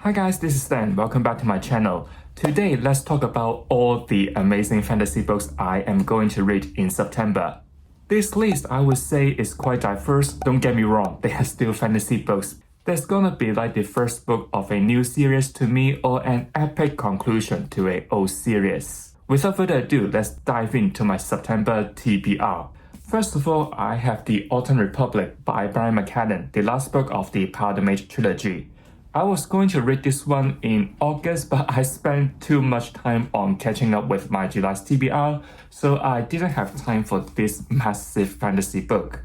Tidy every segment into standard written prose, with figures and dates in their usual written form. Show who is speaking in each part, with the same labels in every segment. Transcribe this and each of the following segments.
Speaker 1: Hi guys, this is Stan. Welcome back to my channel. Today, let's talk about all the amazing fantasy books I am going to read in September. This list, I would say, is quite diverse. Don't get me wrong, they are still fantasy books. There's gonna be like the first book of a new series to me or an epic conclusion to an old series. Without further ado, let's dive into my September TBR. First of all, I have The Autumn Republic by Brian McClellan, the last book of the Pilgrimage trilogy. I was going to read this one in August, but I spent too much time on catching up with my July's TBR, so I didn't have time for this massive fantasy book.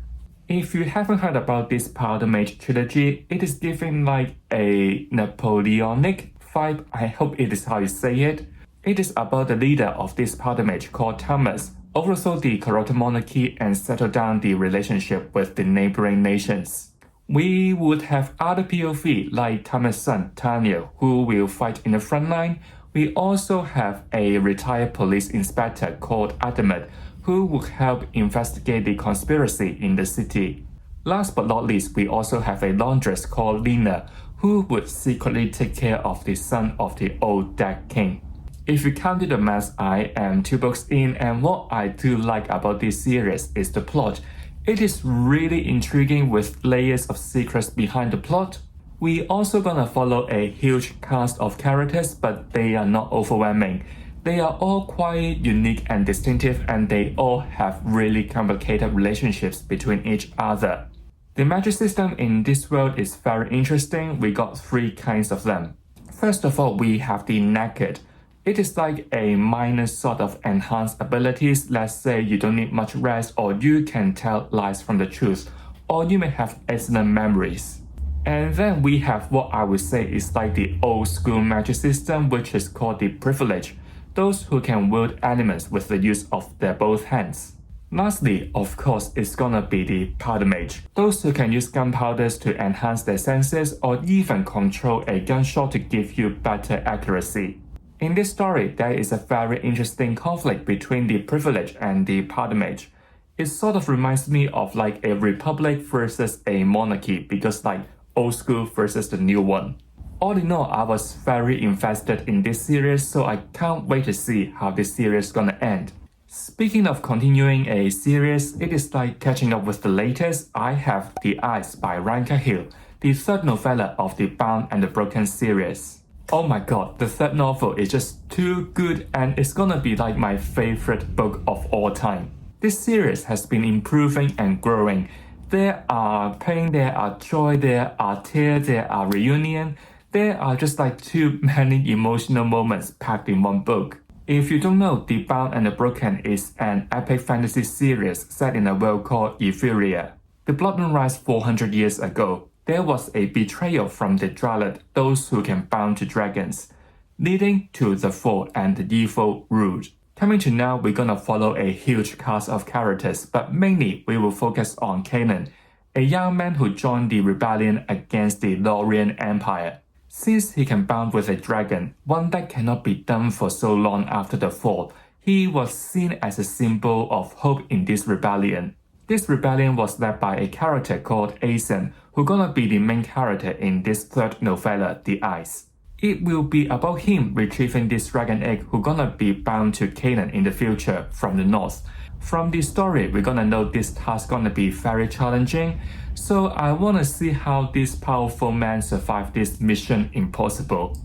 Speaker 1: If you haven't heard about this Pilgrimage trilogy, it is giving like a Napoleonic vibe. I hope it is how you say it. It is about the leader of this pilgrimage called Thomas, overthrow the corrupt monarchy and settle down the relationship with the neighboring nations. We would have other POV like Thomas' son, Daniel, who will fight in the front line. We also have a retired police inspector called Adamet, who would help investigate the conspiracy in the city. Last but not least, we also have a laundress called Lena, who would secretly take care of the son of the old dead king. If you counted the math, I am 2 books in, and what I do like about this series is the plot. It is really intriguing with layers of secrets behind the plot. We also gonna follow a huge cast of characters, but they are not overwhelming. They are all quite unique and distinctive, and they all have really complicated relationships between each other. The magic system in this world is very interesting. We got 3 kinds of them. First of all, we have the naked. It is like a minor sort of enhanced abilities. Let's say you don't need much rest, or you can tell lies from the truth, or you may have excellent memories. And then we have what I would say is like the old school magic system, which is called the privilege. Those who can wield elements with the use of their both hands. Lastly, of course, it's gonna be the powder mage. Those who can use gunpowders to enhance their senses, or even control a gunshot to give you better accuracy. In this story, there is a very interesting conflict between the privilege and the powder mage. It sort of reminds me of like a republic versus a monarchy, because like old school versus the new one. All in all, I was very invested in this series, so I can't wait to see how this series is gonna end. Speaking of continuing a series, it is like catching up with the latest. I have The Ice by Ryan Cahill, the 3rd novella of the Bound and the Broken series. Oh my god, the 3rd novel is just too good, and it's gonna be like my favorite book of all time. This series has been improving and growing. There are pain, there are joy, there are tears, there are reunion. There are just like too many emotional moments packed in one book. If you don't know, The Bound and the Broken is an epic fantasy series set in a world called Euphoria. The Bloodline rise 400 years ago. There was a betrayal from the Dralad, those who can bound to dragons, leading to the fall and the evil ruled. Coming to now, we're gonna follow a huge cast of characters, but mainly we will focus on Canaan, a young man who joined the rebellion against the Laurian Empire. Since he can bound with a dragon, one that cannot be done for so long after the fall, he was seen as a symbol of hope in this rebellion. This rebellion was led by a character called Asen, who gonna be the main character in this 3rd novella, The Ice. It will be about him retrieving this dragon egg who gonna be bound to Canaan in the future from the north. From the story, we're gonna know this task gonna be very challenging, so I wanna see how this powerful man survived this mission impossible.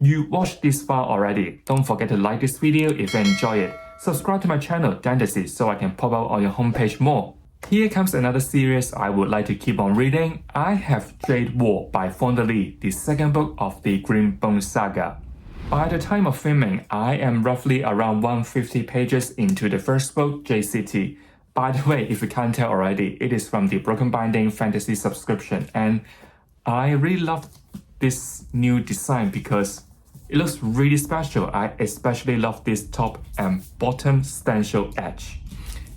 Speaker 1: You watched this far already, don't forget to like this video if you enjoy it. Subscribe to my channel, Fantasy, so I can pop out on your homepage more. Here comes another series I would like to keep on reading. I have Jade War by Fonda Lee, the 2nd book of the Green Bone saga. By the time of filming, I am roughly around 150 pages into the first book, Jade City. By the way, if you can't tell already, it is from the Broken Binding Fantasy subscription, and I really love this new design because it looks really special. I especially love this top and bottom stencil edge.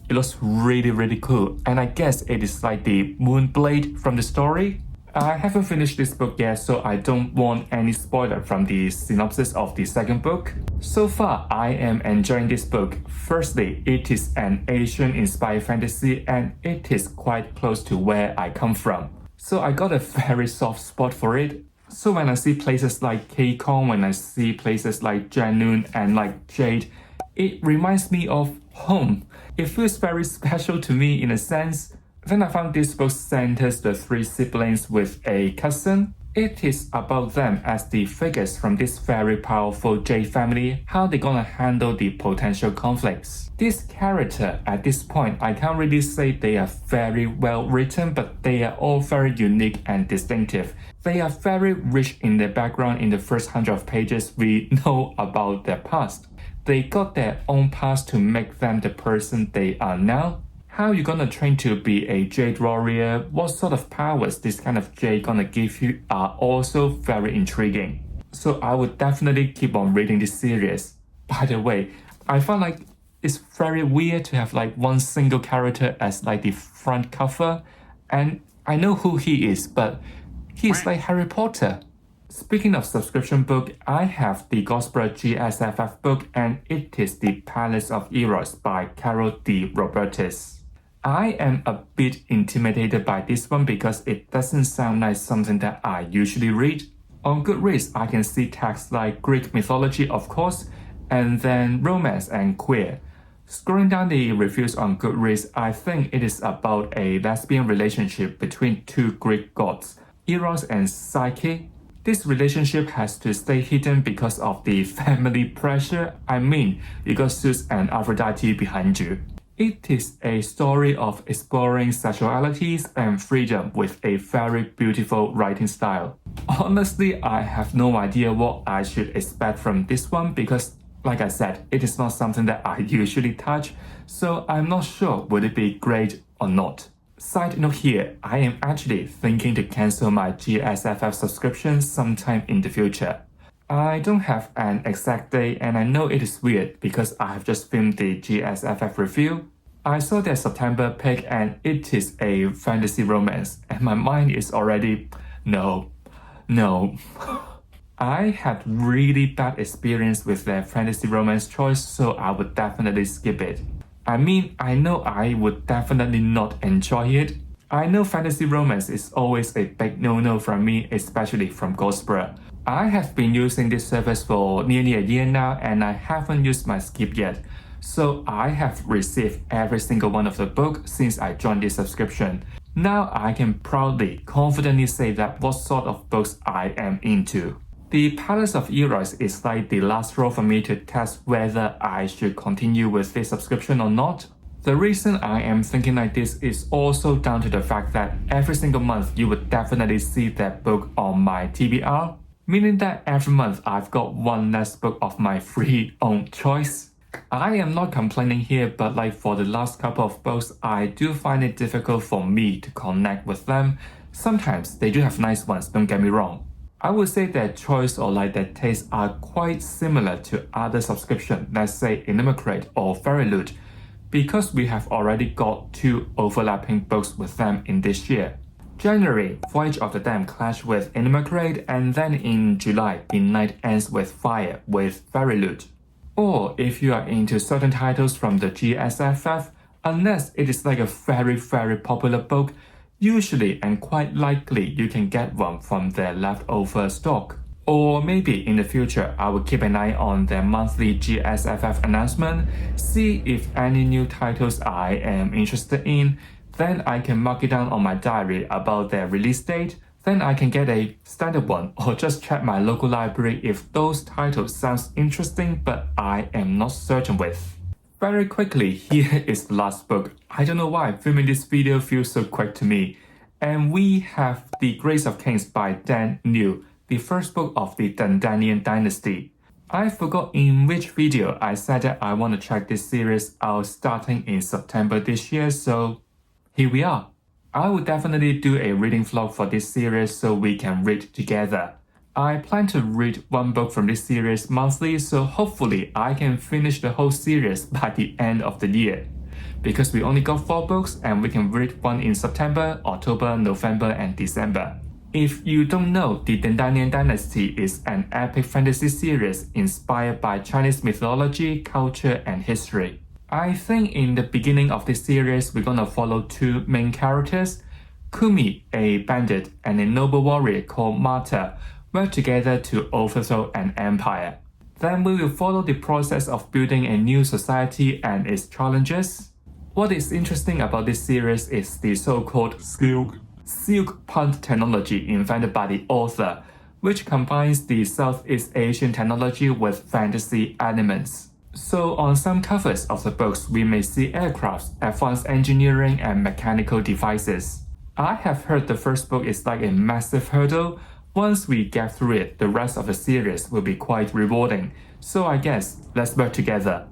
Speaker 1: It looks really cool, and I guess it is like the Moonblade from the story. I haven't finished this book yet, so I don't want any spoiler from the synopsis of the 2nd book. So far, I am enjoying this book. Firstly, it is an Asian-inspired fantasy, and it is quite close to where I come from. So I got a very soft spot for it. So when I see places like K Kong, when I see places like Janun and like Jade, it reminds me of home. It feels very special to me in a sense. Then I found this book centers the three siblings with a cousin. It is about them as the figures from this very powerful Jade family, how they're gonna handle the potential conflicts. This character, at this point, I can't really say they are very well written, but they are all very unique and distinctive. They are very rich in their background. In the first 100 pages, we know about their past. They got their own past to make them the person they are now. How you gonna train to be a Jade warrior, what sort of powers this kind of Jade gonna give you are also very intriguing. So I would definitely keep on reading this series. By the way, I found like it's very weird to have like one single character as like the front cover, and I know who he is, but he's like Harry Potter. Speaking of subscription book, I have the Gospel GSFF book, and it is the Palace of Eros by Caro de Robertis. I am a bit intimidated by this one because it doesn't sound like something that I usually read. On Goodreads, I can see texts like Greek mythology, of course, and then romance and queer. Scrolling down the reviews on Goodreads, I think it is about a lesbian relationship between two Greek gods, Eros and Psyche. This relationship has to stay hidden because of the family pressure. I mean, you got Zeus and Aphrodite behind you. It is a story of exploring sexualities and freedom with a very beautiful writing style. Honestly, I have no idea what I should expect from this one because, like I said, it is not something that I usually touch, so I'm not sure would it be great or not. Side note here, I am actually thinking to cancel my GSFF subscription sometime in the future. I don't have an exact date, and I know it is weird because I have just filmed the GSFF review. I saw their September pick and it is a fantasy romance, and my mind is already no. I had really bad experience with their fantasy romance choice, so I would definitely skip it. I mean, I know I would definitely not enjoy it. I know fantasy romance is always a big no-no from me, especially from Ghostbra. I have been using this service for nearly a year now and I haven't used my skip yet. So I have received every single one of the books since I joined this subscription. Now I can proudly, confidently say that what sort of books I am into. The Palace of Eros is like the last straw for me to test whether I should continue with this subscription or not. The reason I am thinking like this is also down to the fact that every single month you would definitely see that book on my TBR, meaning that every month I've got one less book of my free own choice. I am not complaining here, but like for the last couple of books, I do find it difficult for me to connect with them. Sometimes they do have nice ones, don't get me wrong. I would say their choice or like their tastes are quite similar to other subscriptions, let's say Inimicrate or Fairy Loot, because we have already got two overlapping books with them in this year. January, Voyage of the Dam clash with Inimicrate, and then in July, The Night Ends with Fire with Fairy Loot. Or if you are into certain titles from the GSFF, unless it is like a very popular book, usually and quite likely you can get one from their leftover stock. Or maybe in the future, I will keep an eye on their monthly GSFF announcement, see if any new titles I am interested in, then I can mark it down on my diary about their release date, then I can get a standard one or just check my local library if those titles sounds interesting but I am not certain with. Very quickly, here is the last book. I don't know why filming this video feels so quick to me. And we have The Grace of Kings by Ken Liu, the first book of the Dandanian dynasty. I forgot in which video I said that I want to check this series out starting in September this year, so here we are. I will definitely do a reading vlog for this series so we can read together. I plan to read one book from this series monthly, so hopefully I can finish the whole series by the end of the year. Because we only got 4 books and we can read one in September, October, November and December. If you don't know, the Dandanian Dynasty is an epic fantasy series inspired by Chinese mythology, culture and history. I think in the beginning of this series, we're gonna follow 2 main characters, Kumi, a bandit, and a noble warrior called Marta, work together to overthrow an empire. Then we will follow the process of building a new society and its challenges. What is interesting about this series is the so-called silk punt technology invented by the author, which combines the Southeast Asian technology with fantasy elements. So on some covers of the books, we may see aircrafts, advanced engineering, and mechanical devices. I have heard the first book is like a massive hurdle. Once we get through it, the rest of the series will be quite rewarding. So I guess, let's work together.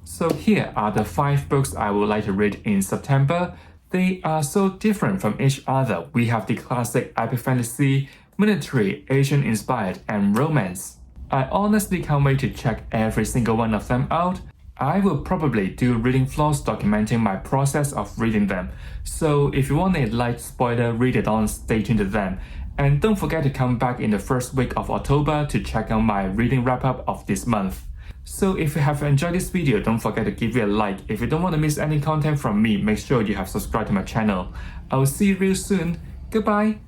Speaker 1: So here are the 5 books I would like to read in September. They are so different from each other. We have the classic epic fantasy, military, Asian-inspired, and romance. I honestly can't wait to check every single one of them out. I will probably do reading vlogs documenting my process of reading them. So if you want a light spoiler read it on, stay tuned to them. And don't forget to come back in the first week of October to check out my reading wrap-up of this month. So if you have enjoyed this video, don't forget to give it a like. If you don't want to miss any content from me, make sure you have subscribed to my channel. I will see you real soon. Goodbye!